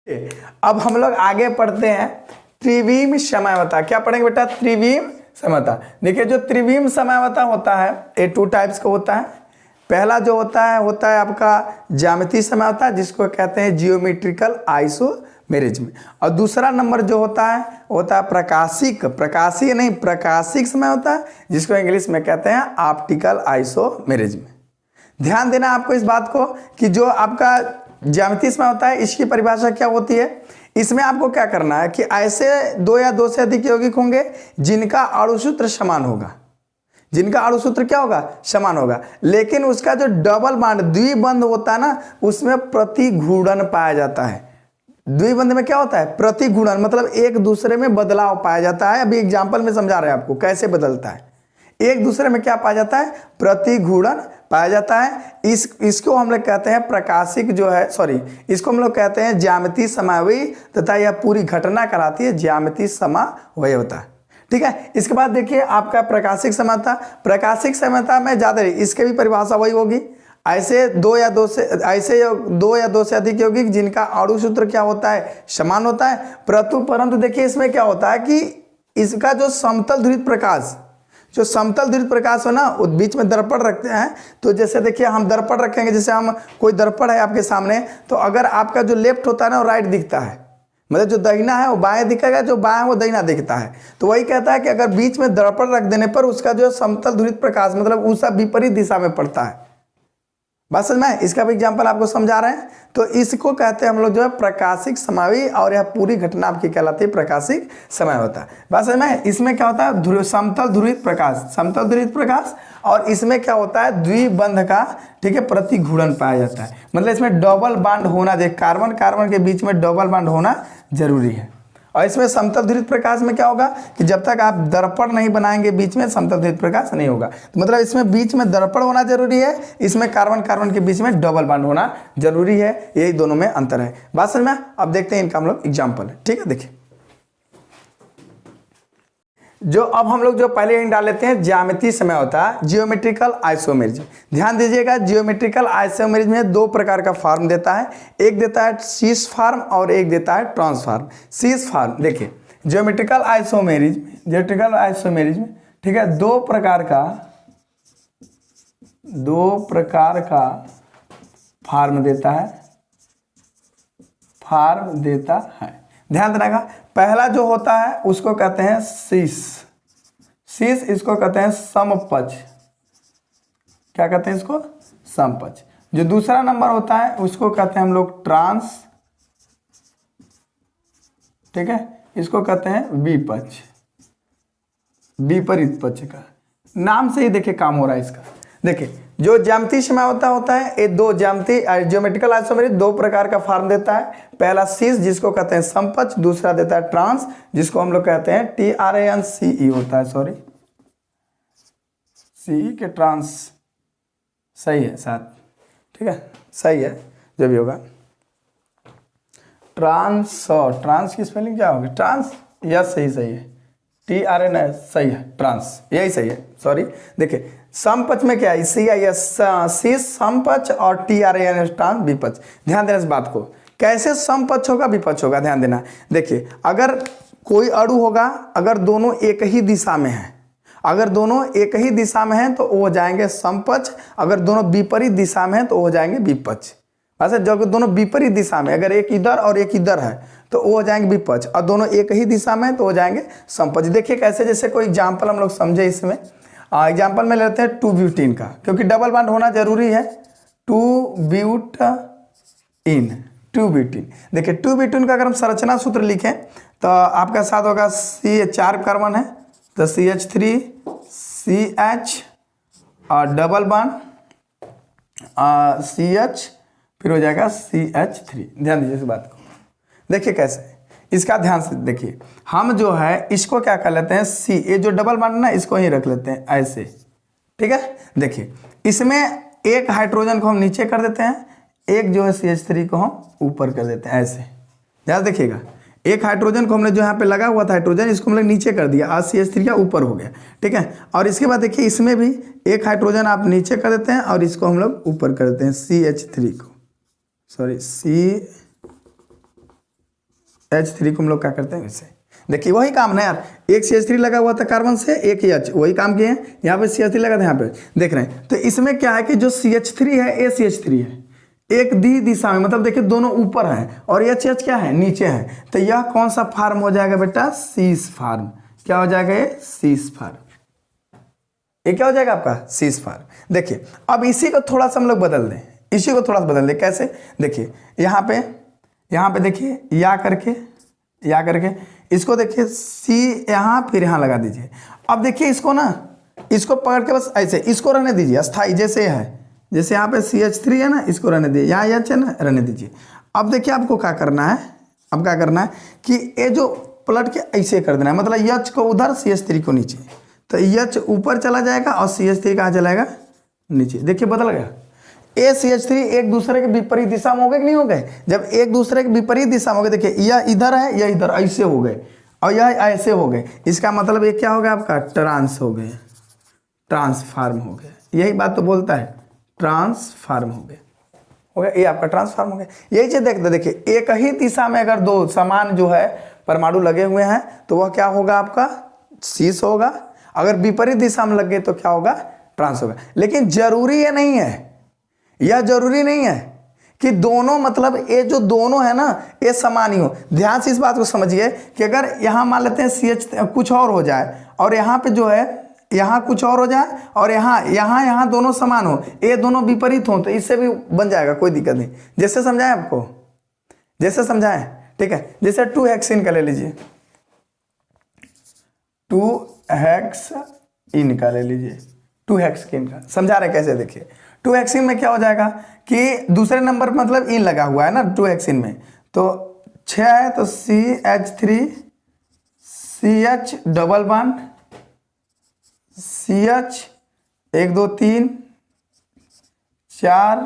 अब हम लोग आगे पढ़ते हैं त्रिविम समयावता। क्या पढ़ेंगे बेटा? त्रिविम समयावता। देखिए जो त्रिविम समयावता होता है ये 2 टाइप्स का होता है। पहला जो होता है आपका ज्यामितीय समयावता, जिसको कहते हैं जियोमेट्रिकल आइसोमेरिज्म। और दूसरा नंबर जो होता है प्रकाशिक समयावता, जिसको इंग्लिश में कहते हैं ऑप्टिकल आइसोमेरिज्म। ध्यान देना आपको इस बात को कि जो आपका ज्यामितीय समयावता है इसकी परिभाषा क्या होती है। इसमें आपको क्या करना है कि ऐसे 2 या 2 से अधिक यौगिक होंगे जिनका अणुसूत्र समान होगा। जिनका अणुसूत्र क्या होगा? समान होगा, लेकिन उसका जो डबल बॉन्ड द्विबंध होता है ना, उसमें प्रतिघूर्णन पाया जाता है। द्विबंध में क्या होता है? प्रतिघूर्णन, मतलब एक दूसरे में बदलाव पाया जाता है। अभी एग्जाम्पल में समझा रहे हैं आपको कैसे बदलता है। एक दूसरे में क्या पाया जाता है? प्रतिघूर्णन पाया जाता है। इसको हम लोग कहते हैं इसको हम लोग कहते हैं ज्यामितीय समावयी, तथा यह पूरी घटना कहलाती है ज्यामितीय समावयवता। ठीक है। इसके बाद देखिए आपका प्रकाशिक समयावता। प्रकाशिक समयावता में ज्यादा इसके भी परिभाषा वही होगी। ऐसे 2 या 2 से अधिक यौगिक जिनका अणुसूत्र क्या होता है? समान होता है। परंतु देखिए इसमें क्या होता है कि इसका जो समतल ध्रुवित प्रकाश हो ना, वो बीच में दर्पण रखते हैं। तो जैसे देखिए हम दर्पण रखेंगे, जैसे हम कोई दर्पण है आपके सामने, तो अगर आपका जो लेफ्ट होता है ना वो राइट दिखता है, मतलब जो दाहिना है वो बाएं दिखेगा, जो बाएं वो दाहिना दिखता है। तो वही कहता है कि अगर बीच में दर्पण रख देने पर उसका जो समतल ध्रुवित प्रकाश मतलब उसका विपरीत दिशा में पड़ता है। बात समझ में? इसका भी एग्जाम्पल आपको समझा रहे हैं। तो इसको कहते हैं हम लोग जो है प्रकाशिक समावयी, और यह पूरी घटना आपकी कहलाती है प्रकाशिक समयावता। बात समझ में? इसमें क्या होता है? समतल ध्रुवित प्रकाश, और इसमें क्या होता है? द्विबंध का, ठीक है, प्रतिघूर्णन पाया जाता है। मतलब इसमें डबल बॉन्ड होना, जो कार्बन के बीच में डबल बॉन्ड होना जरूरी है। और इसमें समतल ध्रुवित प्रकाश में क्या होगा कि जब तक आप दर्पण नहीं बनाएंगे बीच में, समतल ध्रुवित प्रकाश नहीं होगा। तो मतलब इसमें बीच में दर्पण होना जरूरी है, इसमें कार्बन के बीच में डबल बॉन्ड होना जरूरी है। यही दोनों में अंतर है। बात समझ में? अब देखते हैं इनका हम लोग एग्जाम्पल है। ठीक है, देखिए जो अब हम लोग जो पहले इन डाल लेते हैं ज्यामितीय समयावता, जियोमेट्रिकल आइसोमेरिज्म। ध्यान दीजिएगा, जियोमेट्रिकल आइसोमेरिज्म में 2 प्रकार का फॉर्म देता है। एक देता है सीस फॉर्म और एक देता है ट्रांस फॉर्म। सीस फॉर्म देखिए जियोमेट्रिकल आइसोमेरिज्म, ठीक है, 2 प्रकार का फॉर्म देता है। ध्यान देना, पहला जो होता है उसको कहते हैं सीस, इसको कहते हैं समपच। क्या कहते हैं इसको? समपच। जो दूसरा नंबर होता है उसको कहते हैं हम लोग ट्रांस, ठीक है, इसको कहते हैं विपच, विपरीत पक्ष का। नाम से ही देखिए काम हो रहा है इसका। देखिए जो ज्यामितीय समयावता होता है ये 2 ज्योमेट्रिकल आइसोमेरिज्म 2 प्रकार का फॉर्म देता है। पहला सीस जिसको कहते हैं समपच, दूसरा देता है ट्रांस जिसको हम लोग कहते हैं TRANCE होता है, सॉरी CE के ट्रांस, सही है साथ, ठीक है, सही है जो भी होगा। ट्रांस की स्पेलिंग क्या होगी? ट्रांस, यस सही है, TRAN सही है, ट्रांस यही सही है, सॉरी। देखिए समपच में क्या है? CIS समपच और TRAN ट्रांस विपच। ध्यान देना इस बात को, कैसे समपच होगा विपच होगा, ध्यान देना। देखिए अगर कोई अणु होगा, अगर दोनों एक ही दिशा में हैं, तो वो हो जाएंगे समपच। अगर दोनों विपरीत दिशा में हैं तो वो हो जाएंगे विपच। वैसे जब दोनों विपरीत दिशा में, अगर एक इधर और एक इधर है तो वो हो जाएंगे विपच, और दोनों एक ही दिशा में तो हो जाएंगे समपच। देखिए कैसे, जैसे कोई एग्जाम्पल हम लोग समझे इसमें। एग्जाम्पल में लेते हैं 2 ब्यूटीन का, क्योंकि डबल बॉन्ड होना जरूरी है। 2 ब्यूटीन। देखिए 2 ब्यूटीन का अगर हम संरचना सूत्र लिखें तो आपका साथ होगा CH4 कार्बन है तो CH3 CH और डबल बॉन्ड CH, फिर हो जाएगा CH3। ध्यान दीजिए इस बात को। देखिए कैसे, इसका ध्यान से देखिए, हम जो है इसको क्या कर लेते हैं C, ये जो डबल बॉन्ड ना इसको ही रख लेते हैं ऐसे, ठीक है। देखिए इसमें एक हाइड्रोजन को हम नीचे कर देते हैं, एक जो है CH3 को हम ऊपर कर देते हैं ऐसे। ध्यान देखिएगा, एक हाइड्रोजन को हमने जो यहाँ पे लगा हुआ था हाइड्रोजन, इसको हम लोग नीचे कर दिया, आज CH3 का ऊपर हो गया, ठीक है। और इसके बाद देखिए इसमें भी एक हाइड्रोजन आप नीचे कर देते हैं और इसको हम लोग ऊपर कर देते हैं CH3 को, सॉरी H3 को हम लोग क्या करते हैं इससे, देखिए वही काम ना यार, एक CH3 लगा हुआ था कार्बन से, एक H, वही काम किए हैं। यहाँ पे CH3 लगा था, यहाँ पे देख रहे हैं। तो इसमें क्या है कि जो CH3 है ये CH3 है, एक दी दिशा में, मतलब देखिए दोनों ऊपर हैं और HH क्या है, नीचे है। तो यह कौन सा फार्म हो जाएगा बेटा, सीस फार्म। क्या हो जाएगा ये, सीस फार्म। ये क्या हो जाएगा आपका, सीस फार्म। देखिए अब इसी को थोड़ा सा हम लोग बदल दें, इसी को थोड़ा सा बदल दें। कैसे, देखिए यहाँ पे देखिए या करके इसको देखिए सी यहाँ, फिर यहाँ लगा दीजिए। अब देखिए इसको ना, इसको पकड़ के बस ऐसे इसको रहने दीजिए अस्थाई, जैसे है, जैसे यहाँ पे CH3 है ना, इसको रहने दीजिए, यहाँ H है ना, रहने दीजिए। अब देखिए आपको क्या करना है, अब क्या करना है कि ये जो पलट के ऐसे कर देना है, मतलब H को उधर, CH3 को नीचे। तो H ऊपर चला जाएगा और CH3 कहाँ चलाएगा, नीचे। देखिए बदल गया। ए CH3 एक दूसरे के विपरीत दिशा में हो गए कि नहीं हो गए। जब एक दूसरे के विपरीत दिशा में हो गए, देखिए यह इधर है, यह इधर, ऐसे हो गए और यह ऐसे हो गए। इसका मतलब ये क्या हो गया आपका, ट्रांस हो गए, ट्रांसफार्म हो गए। यही बात तो बोलता है, ट्रांसफार्म हो गया, ये आपका ट्रांसफार्म हो गया। यही चीज देखते, देखिए एक ही दिशा में अगर दो समान जो है परमाणु लगे हुए हैं तो वह क्या होगा आपका, सीस होगा। अगर विपरीत दिशा में लग गए तो क्या होगा, ट्रांस होगा। लेकिन जरूरी ये नहीं है, यह जरूरी नहीं है कि दोनों, मतलब ये जो दोनों है ना ये समान ही हो। ध्यान से इस बात को समझिए कि अगर यहाँ मान लेते हैं CH कुछ और हो जाए और यहाँ पे जो है यहाँ कुछ और हो जाए और यहाँ दोनों समान हो, ये दोनों विपरीत हो, तो इससे भी बन जाएगा, कोई दिक्कत नहीं। जैसे समझाएं आपको, जैसे समझाएं, ठीक है। जैसे 2 हेक्सिन का ले लीजिए, 2 हेक्सिन का ले लीजिए, 2 हेक्सिन का समझा रहे कैसे, देखिए 2 हेक्सिन में क्या हो जाएगा कि दूसरे नंबर पर मतलब इन लगा हुआ है ना 2 हेक्सिन में, तो 6 है तो CH3 CH double bond CH 1 2 3 4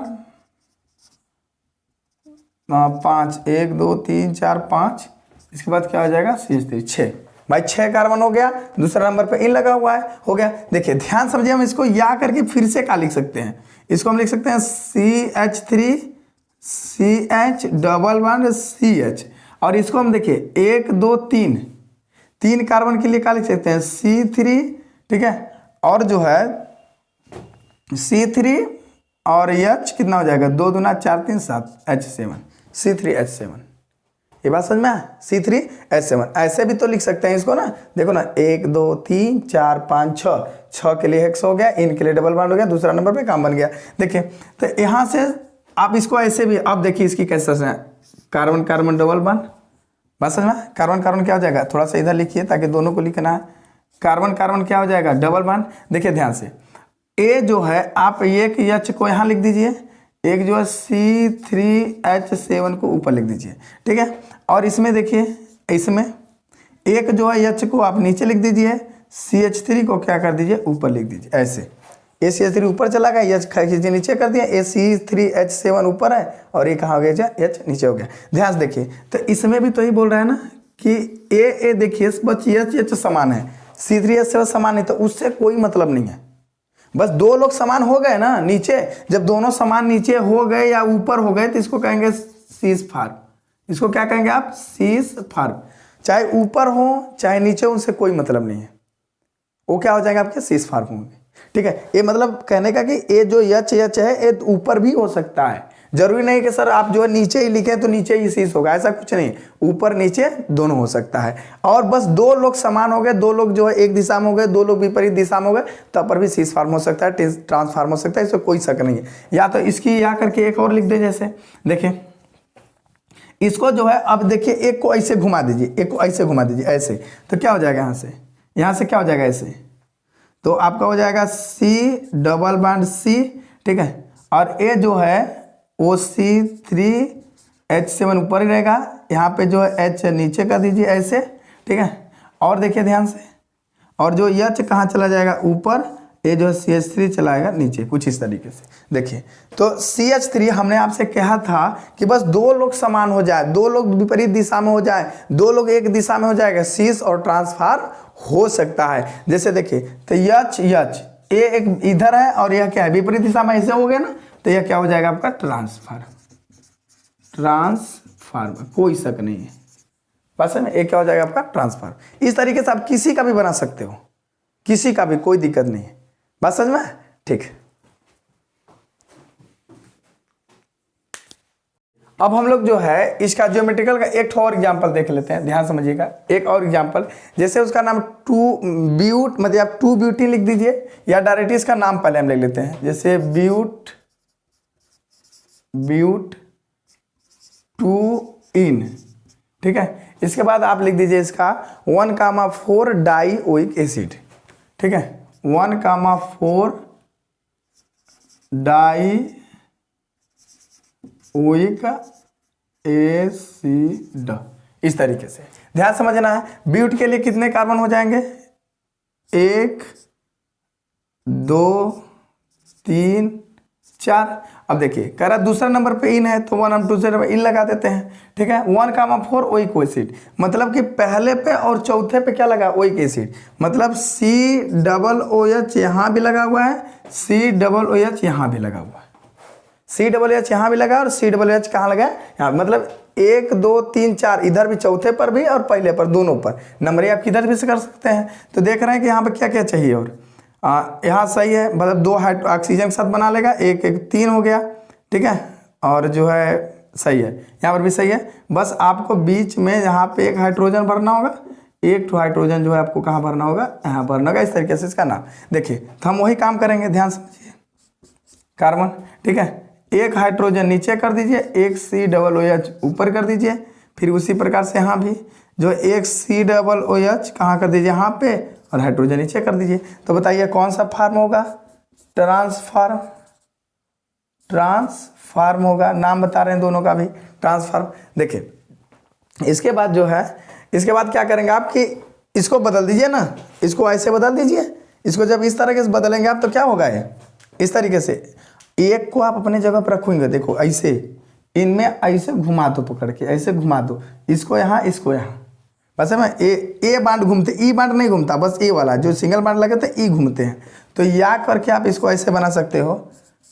5 1 2 3 4 5, इसके बाद क्या हो जाएगा CH3 6। भाई 6 कार्बन हो गया, दूसरा नंबर पे इन लगा हुआ है, हो गया। देखिए ध्यान समझिए, हम इसको या करके फिर से क्या लिख सकते हैं, इसको हम लिख सकते हैं CH3 CH double bond CH, और इसको हम देखिए 1 2 3 कार्बन के लिए क्या लिख सकते हैं C3, ठीक है। और जो है C3 और H कितना हो जाएगा, 2 दूना 4 3 7 H7, C3H7। ये बात समझ में आया, C3H7। ऐसे भी तो लिख सकते हैं इसको ना, देखो ना 1 2 3 4 5 6 के लिए हेक्स हो गया, इन के लिए डबल बॉन्ड हो गया, दूसरा नंबर पे काम बन गया। देखिए तो यहाँ से आप इसको ऐसे भी, अब देखिए इसकी कैसे है, कार्बन कार्बन डबल बॉन्ड, बात समझ में। कार्बन कार्बन क्या हो जाएगा, थोड़ा सा इधर लिखिए ताकि दोनों को लिखना है। कार्बन कार्बन क्या हो जाएगा, डबल बॉन्ड। देखिए ध्यान से, ए जो है आप एक H को यहाँ लिख दीजिए, एक जो है C3H7 को ऊपर लिख दीजिए, ठीक है। और इसमें देखिए, इसमें एक जो है H को आप नीचे लिख दीजिए, CH3 को क्या कर दीजिए, ऊपर लिख दीजिए। ऐसे ए CH3 ऊपर चला गया, H नीचे कर दिया, ए C3H7 ऊपर है और ये कहाँ हो गया, H नीचे हो गया। ध्यान से देखिए, तो इसमें भी तो ही बोल रहा है ना कि ए देखिए बस H समान है, C3H7 समान नहीं, तो उससे कोई मतलब नहीं है। बस दो लोग समान हो गए ना नीचे, जब दोनों समान नीचे हो गए या ऊपर हो गए तो इसको कहेंगे सीस फार्म। इसको क्या कहेंगे आप, सीस फार्म। चाहे ऊपर हो चाहे नीचे, उनसे कोई मतलब नहीं है, वो क्या हो जाएगा आपके सीस फार्म होंगे, ठीक है। ये मतलब कहने का कि ये जो H है ये ऊपर भी हो सकता है, जरूरी नहीं कि सर आप जो है नीचे ही लिखें तो नीचे ही सीस होगा, ऐसा कुछ नहीं, ऊपर नीचे दोनों हो सकता है। और बस दो लोग समान हो गए, दो लोग जो है एक दिशा में हो गए, दो लोग विपरीत दिशा में हो गए, तब पर भी सीस फार्म हो सकता है, ट्रांसफार्म हो सकता है, इसमें कोई शक नहीं है। या तो इसकी या करके एक और लिख दे, जैसे देखिए इसको जो है, अब देखिए एक को ऐसे घुमा दीजिए, एक को ऐसे घुमा दीजिए, ऐसे, तो क्या हो जाएगा, यहाँ से क्या हो जाएगा, ऐसे, तो आपका हो जाएगा C डबल बॉन्ड C, ठीक है। और ए जो है वो C3H7 ऊपर ही रहेगा, यहाँ पे जो है H नीचे कर दीजिए ऐसे, ठीक है। और देखिए ध्यान से, और जो H कहाँ चला जाएगा, ऊपर, ये जो है CH3 चलाएगा नीचे, कुछ इस तरीके से। देखिए तो CH3 हमने आपसे कहा था कि बस दो लोग समान हो जाए, दो लोग विपरीत दिशा में हो जाए, दो लोग एक दिशा में हो जाएगा, सीस और ट्रांसफार हो सकता है। जैसे देखिए तो H ये एक इधर है और यह क्या है, विपरीत दिशा में ऐसे हो गया ना, तो यह क्या हो जाएगा आपका, ट्रांसफार्म, कोई शक नहीं है, बस में एक क्या हो जाएगा आपका ट्रांसफार्म। इस तरीके से आप किसी का भी बना सकते हो, किसी का भी, कोई दिक्कत नहीं है। बात समझ में? ठीक। अब हम लोग जो है इसका ज्योमेट्रिकल का एक और एग्जांपल देख लेते हैं, ध्यान समझिएगा। एक और एग्जांपल, जैसे उसका नाम ब्यूट, मतलब आप 2 ब्यूटी लिख दीजिए, या डायरेक्टली इसका नाम पहले हम लिख लेते हैं, जैसे ब्यूट 2 इन, ठीक है। इसके बाद आप लिख दीजिए इसका 1,4 डाइओइक एसिड, ठीक है, 1,4 डाइओइक एसिड। इस तरीके से ध्यान समझना है। ब्यूट के लिए कितने कार्बन हो जाएंगे? 1 2 3 4। अब देखिए कह रहा दूसरा नंबर पे इन है, तो 1 हम दूसरे नंबर इन लगा देते हैं, ठीक है। 1,4 ओइक एसिड, मतलब कि पहले पे और चौथे पे क्या लगा? ओइक एसिड, मतलब COOH यहाँ भी लगा हुआ है, COOH यहाँ भी लगा हुआ है, COOH यहाँ भी लगा और COOH कहाँ लगा? यहाँ। मतलब 1 2 3 4 इधर भी, चौथे पर भी और पहले पर, दोनों पर नंबरिंग आप किधर भी से कर सकते हैं। तो देख रहे हैं कि यहाँ पर क्या क्या चाहिए, और यहाँ सही है, मतलब 2 ऑक्सीजन के साथ बना लेगा, 1 1 3 हो गया, ठीक है। और जो है सही है, यहाँ पर भी सही है। बस आपको बीच में यहाँ पे एक हाइड्रोजन भरना होगा, एक हाइड्रोजन जो है आपको कहाँ भरना होगा? यहाँ भरना होगा। इस तरीके से इसका नाम देखिए, तो हम वही काम करेंगे, ध्यान समझिए। कार्बन, ठीक है, एक हाइड्रोजन नीचे कर दीजिए, एक COOH ऊपर कर दीजिए, फिर उसी प्रकार से यहाँ भी जो एक COOH कहाँ कर दीजिए? यहाँ पे, और हाइड्रोजन नीचे कर दीजिए। तो बताइए कौन सा फार्म होगा? ट्रांसफार्म होगा। नाम बता रहे हैं दोनों का भी, ट्रांसफार्म। देखिए इसके बाद जो है, इसके बाद क्या करेंगे आप कि इसको बदल दीजिए ना, इसको ऐसे बदल दीजिए। इसको जब इस तरीके से बदलेंगे आप तो क्या होगा? ये इस तरीके से एक को आप अपने जगह पर रखोगे, देखो ऐसे, इनमें ऐसे घुमा दो, पकड़ के ऐसे घुमा दो, इसको यहाँ, इसको यहाँ। बस है ए बांड घूमते, ई बांड नहीं घूमता, बस ए वाला जो सिंगल बांड लगे थे ई घूमते हैं। तो या करके आप इसको ऐसे बना सकते हो,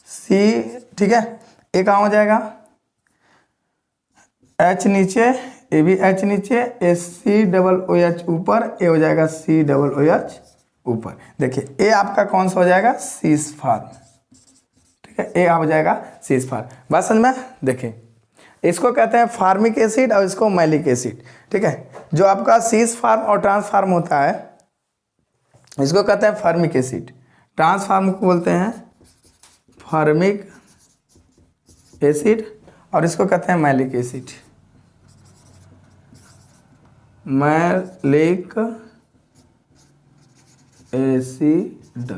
सी, ठीक है। ए कहाँ हो जाएगा? H नीचे, ए भी H नीचे, COOH ऊपर, ए हो जाएगा COOH ऊपर। देखिए ए आपका कौन सा हो जाएगा? सीस फार्म, ठीक है, ए हो जाएगा सीस फार्म। बात समझ में? देखिए इसको कहते हैं फार्मिक एसिड और इसको मैलिक एसिड, ठीक है। जो आपका सीस फार्म और ट्रांसफार्म होता है, इसको कहते हैं फार्मिक एसिड, ट्रांसफार्म को बोलते हैं फार्मिक एसिड, और इसको कहते हैं मैलिक एसिड, मैलिक एसिड।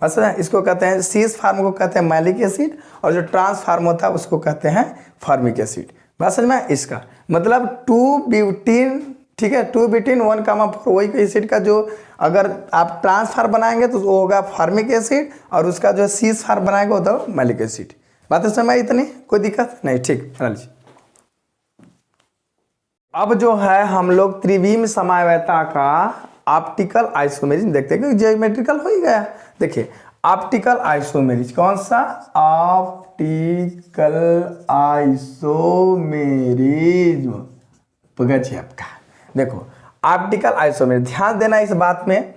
अच्छा, इसको कहते हैं सीस फार्म को कहते हैं मैलिक एसिड, और जो ट्रांसफार्म होता है उसको कहते हैं फार्मिक एसिड। बात समझ में? इसका मतलब 2 ब्यूटीन, ठीक है, 2 ब्यूटीन 1,4 ओइक एसिड का जो अगर आप ट्रांसफार्म बनाएंगे तो वो होगा फार्मिक एसिड, और उसका जो सीस फार्म बनाएंगे वो तो मैलिक एसिड। बात समझ में? इतनी कोई दिक्कत नहीं, ठीक। अब जो है हम लोग त्रिविम समवायता का ऑप्टिकल आइसोमेरिज देखते हैं, क्योंकि ज्योमेट्रिकल हो ही गया। देखिए ऑप्टिकल आइसोमेरिज, कौन सा? ऑप्टिकल आइसोमेरिज गजब का। देखो ऑप्टिकल आइसोमेरिज, ध्यान देना इस बात में।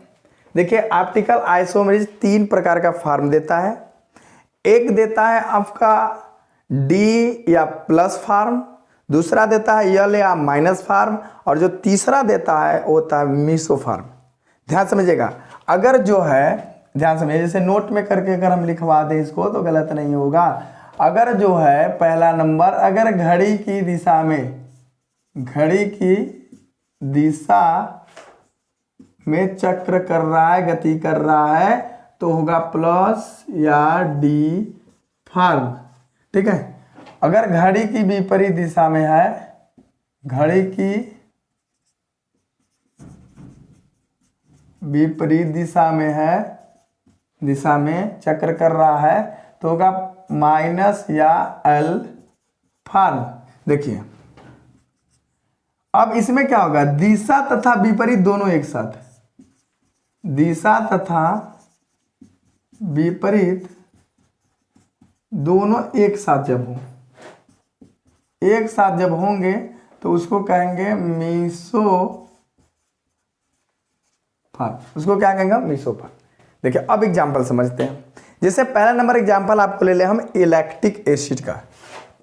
देखिए ऑप्टिकल आइसोमेरिज 3 प्रकार का फॉर्म देता है। एक देता है आपका डी या प्लस फॉर्म, दूसरा देता है यल या माइनस फॉर्म, और जो तीसरा देता है वो होता है मीसो फॉर्म। ध्यान समझिएगा। अगर जो है, ध्यान समझिए, जैसे नोट में करके अगर हम लिखवा दें इसको तो गलत नहीं होगा। अगर जो है पहला नंबर, अगर घड़ी की दिशा में, घड़ी की दिशा में चक्र कर रहा है, गति कर रहा है, तो होगा प्लस या डी फॉर्म, ठीक है। अगर घड़ी की विपरीत दिशा में है, घड़ी की विपरीत दिशा में है, दिशा में चक्र कर रहा है, तो होगा माइनस या एल फॉर्म। देखिए अब इसमें क्या होगा? दिशा तथा विपरीत दोनों एक साथ, दिशा तथा विपरीत दोनों एक साथ जब हो, एक साथ जब होंगे तो उसको कहेंगे मीसोफार, उसको क्या कहेंगे मीसोफार। देखिए अब एग्जाम्पल समझते हैं। जैसे पहला नंबर एग्जाम्पल आपको ले ले हम लैक्टिक एसिड का।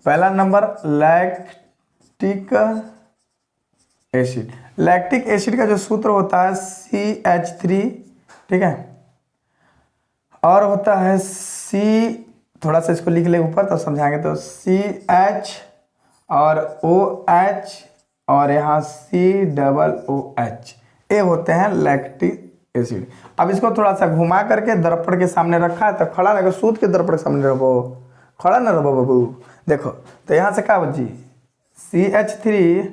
पहला number lactic acid. Lactic acid का जो सूत्र होता है CH3, ठीक है, और होता है C, थोड़ा सा इसको लिख ले ऊपर तो समझाएंगे, तो CH और OH और यहाँ COOH, ये होते हैं लैक्टिक एसिड। अब इसको थोड़ा सा घुमा करके दर्पण के सामने रखा है, तो खड़ा लगे सूत के दर्पण के सामने रहो, खड़ा ना रहो बाबू। देखो तो यहाँ से क्या बची CH3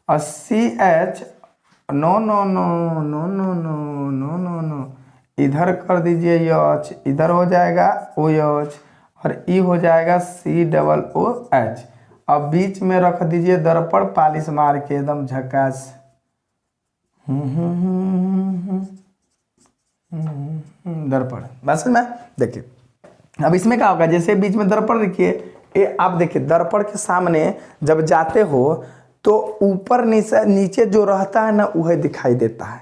और CH, no no no no no no no no no, इधर कर दीजिए OH, इधर हो जाएगा OH और ई हो जाएगा COOH। अब बीच में रख दीजिए दर्पण, पालिश मार के एकदम झकास। दर्पण बस में देखिए। अब इसमें क्या होगा, जैसे बीच में दर्पण रखिए, ये आप देखिए दर्पण के सामने जब जाते हो तो ऊपर नीचे जो रहता है ना वह दिखाई देता है,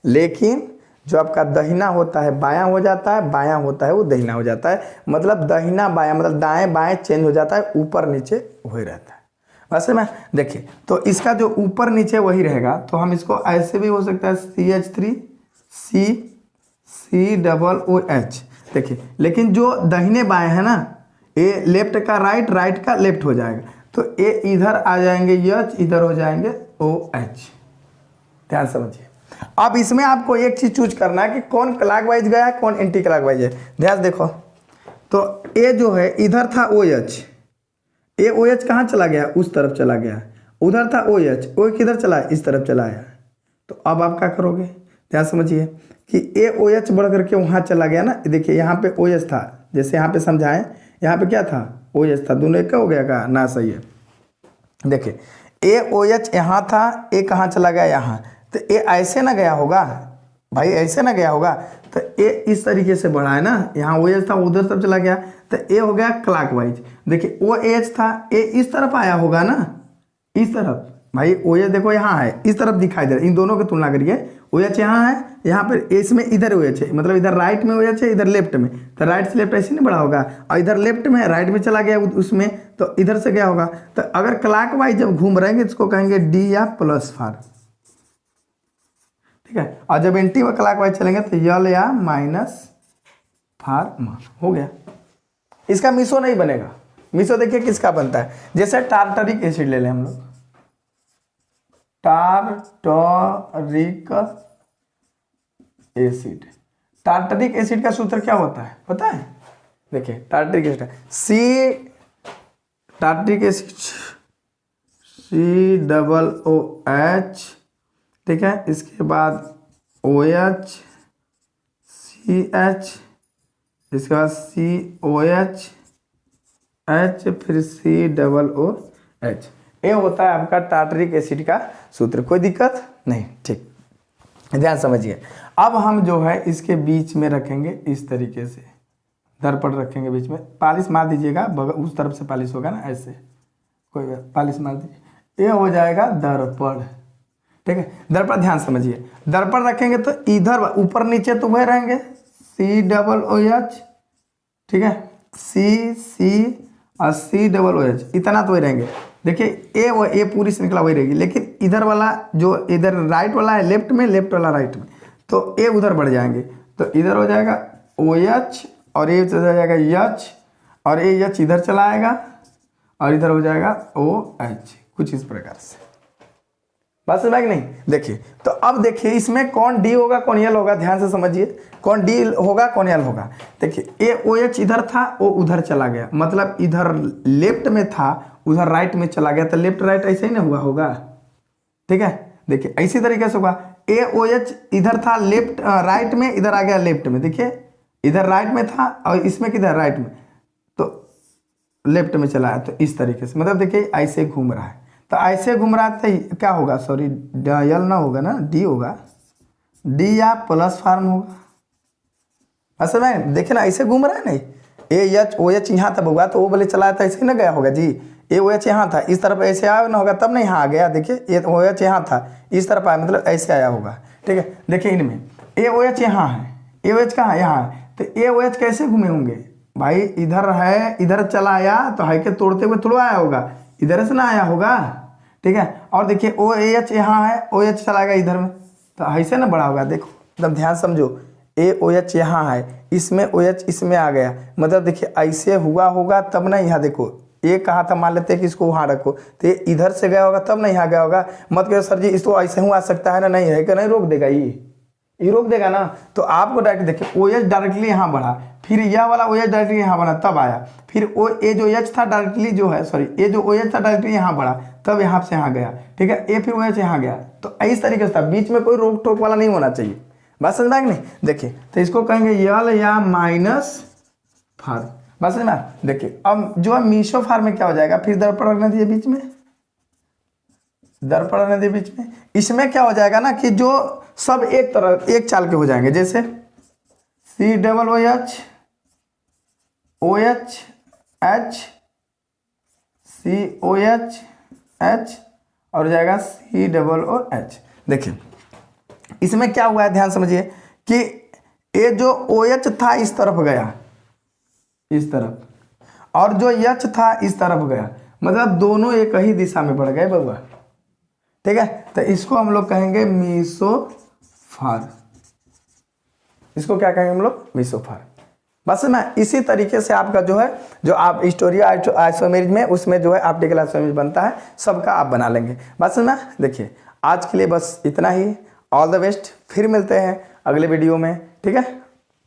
लेकिन जो आपका दहिना होता है बायां हो जाता है, बायां होता है वो दहिना हो जाता है। मतलब दहिना बायां मतलब दाएं बाएं चेंज हो जाता है, ऊपर नीचे वही रहता है। वैसे में देखिए तो इसका जो ऊपर नीचे वही रहेगा, तो हम इसको ऐसे भी हो सकता है CH3 COOH। देखिए लेकिन जो दहिने बाएं है ना, ये लेफ्ट का राइट, राइट का लेफ्ट हो जाएगा, तो ये इधर आ जाएंगे H, इधर हो जाएंगे OH। ध्यान समझिए। अब इसमें आपको एक चीज चूज करना है कि कौन क्लॉकवाइज गया है, कौन एंटी क्लॉकवाइज है। ध्यान देखो, तो ये जो है इधर था OH, ये OH कहाँ चला गया, उस तरफ चला गया। उधर था OH, वो किधर चला, इस तरफ चला है। तो अब आप क्या करोगे, ध्यान समझिए कि ये OH बढ़ करके वहाँ चला गया ना। देखिए यहाँ पे OH था, जैसे यहाँ पे समझाएं, यहाँ पे क्या था OH था, दोनों एक हो गया का ना, सही है। देखिए ये OH यहाँ था, ये कहाँ चला गया, यहाँ। तो ये ऐसे ना गया होगा भाई, ऐसे ना गया होगा, तो ये इस तरीके से बढ़ा है ना, यहाँ OH था उधर तरफ चला गया, तो ये हो गया क्लॉकवाइज। देखिए OH था, ये इस तरफ आया होगा ना, इस तरफ। भाई OH देखो यहाँ है, इस तरफ दिखाई दे रहा है, इन दोनों की तुलना करिए। OH यहाँ है, यहाँ पर इसमें इधर OH है, मतलब इधर राइट में OH है, इधर लेफ्ट में, तो राइट से लेफ्ट ऐसे नहीं बढ़ा होगा, और इधर लेफ्ट में राइट में चला गया उसमें, तो इधर से गया होगा। तो अगर क्लॉकवाइज जब घूम रहेंगे इसको कहेंगे D या प्लस फार, ठीक है। और जब एंटी क्लॉकवाइज चलेंगे तो यल या माइनस फार मान हो गया। इसका मीसो नहीं बनेगा। मीसो देखिए किसका बनता है, जैसे टार्टरिक एसिड ले लें हम लोग, टार्टरिक एसिड। टार्टरिक एसिड का सूत्र क्या होता है पता है, देखिए tartaric acid tartaric acid COOH, ठीक है। इसके बाद OH CH, इसके बाद COH H, फिर COOH। ये होता है आपका टार्टरिक एसिड का सूत्र। कोई दिक्कत नहीं, ठीक, ध्यान समझिए। अब हम जो है इसके बीच में रखेंगे इस तरीके से, दर्पण रखेंगे बीच में, पालिश मार दीजिएगा, उस तरफ से पालिश होगा ना, ऐसे कोई पालिश मार दीजिए, ये हो जाएगा दर्पण, ठीक है। दर्पण ध्यान समझिए, दर्पण रखेंगे तो इधर ऊपर नीचे तो वह रहेंगे COOH, ठीक है, C और COOH, इतना तो वही रहेंगे। देखिए ये पूरी श्रृंखला वही रहेगी, लेकिन इधर वाला जो इधर राइट वाला है लेफ्ट में, लेफ्ट वाला राइट में, तो ये उधर बढ़ जाएंगे, तो इधर हो जाएगा OH और ये चला जाएगा H, और ये H इधर चला आएगा और इधर हो जाएगा OH, कुछ इस प्रकार से। बात समझ में नहीं। देखिए तो अब देखिए इसमें कौन D होगा कौन L होगा, ध्यान से समझिए, कौन D होगा कौन L होगा। देखिए ये OH इधर था, वो उधर चला गया, मतलब इधर लेफ्ट में था उधर राइट में चला गया, तो लेफ्ट राइट ऐसे ही ना हुआ होगा, ठीक है। देखिए इसी तरीके से होगा, OH इधर था लेफ्ट राइट में, इधर आ गया लेफ्ट में, देखिए इधर राइट में था और इसमें किधर राइट में, तो लेफ्ट में चला है, तो इस तरीके से, मतलब देखिए ऐसे घूम रहा है, तो ऐसे घूम रहा है तो क्या होगा, सॉरी L ना होगा ना, D होगा, D या प्लस फार्म होगा। असल में देखिए ना ऐसे घूम रहा है नहीं, ये OH यहाँ तक होगा, तो वो बोले चला तो ऐसे ही ना गया होगा जी, ए ओ एच यहाँ था, इस तरफ ऐसे आया ना होगा तब ना यहाँ आ गया। देखिए ए ओ एच यहाँ था, इस तरफ आया मतलब ऐसे आया होगा। ठीक है, देखिए इनमें ए ओ एच यहाँ है, ए ओ एच कहाँ है, यहाँ है, तो ए ओ एच कैसे घूमे होंगे भाई, इधर है, इधर चला आया तो हाई के तोड़ते हुए थोड़ा आया होगा, इधर से ना आया होगा। ठीक है, और देखिए ओ एच यहाँ है, ओ एच चला गया इधर में, तो ऐसे ना बड़ा होगा। देखो एकदम ध्यान समझो, ए ओ एच यहाँ है, इसमें ओ एच इसमें आ गया, मतलब देखिए ऐसे हुआ होगा तब ना। यहाँ देखो ये कहा था, मान लेते हैं कि इसको वहाँ रखो, तो ये इधर से गया होगा तब ना यहाँ गया होगा। मत कहो सर जी इसको ऐसे ही आ सकता है ना, नहीं है कि नहीं, रोक देगा ये रोक देगा ना। तो आपको डायरेक्ट देखिए ओ एच डायरेक्टली यहाँ बढ़ा, फिर यह वाला ओ एच डायरेक्टली यहाँ बढ़ा तब आया, फिर ओ ए जो एच था डायरेक्टली जो है, सॉरी ए जो ओ एच था डायरेक्टली यहाँ बढ़ा तब यहाँ से यहाँ गया। ठीक है, ए फिर ओ एच यहाँ गया, तो इस तरीके से था, बीच में कोई रोक टोक वाला नहीं होना चाहिए। बात समझ में आ गई नहीं? देखिए तो इसको कहेंगे यल या माइनस फार। बात समझ में आ? देखिए अब जो है मीसो फार में क्या हो जाएगा, फिर दर्पण रखने दीजिए बीच में, दर्पण रखने दीजिए बीच में। इसमें क्या हो जाएगा ना कि जो सब एक तरह एक चाल के हो जाएंगे, जैसे C double O H H C O H H और हो जाएगा सी डबल ओ एच। देखिए इसमें क्या हुआ है, ध्यान समझिए कि ये जो ओ एच था इस तरफ गया, इस तरफ, और जो एच था इस तरफ गया, मतलब दोनों एक ही दिशा में बढ़ गए बउआ। ठीक है, तो इसको हम लोग कहेंगे मीसोफार। इसको क्या कहेंगे हम लोग, मीसोफार। बस मैं इसी तरीके से आपका जो है, जो आप हिस्टोरिया आइसोमेरिज में उसमें जो है ऑप्टिकल आइसोमेरिज बनता है, सबका आप बना लेंगे। बस मैं देखिए आज के लिए बस इतना ही। ऑल द बेस्ट, फिर मिलते हैं अगले वीडियो में। ठीक है,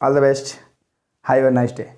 all the best, have a nice day.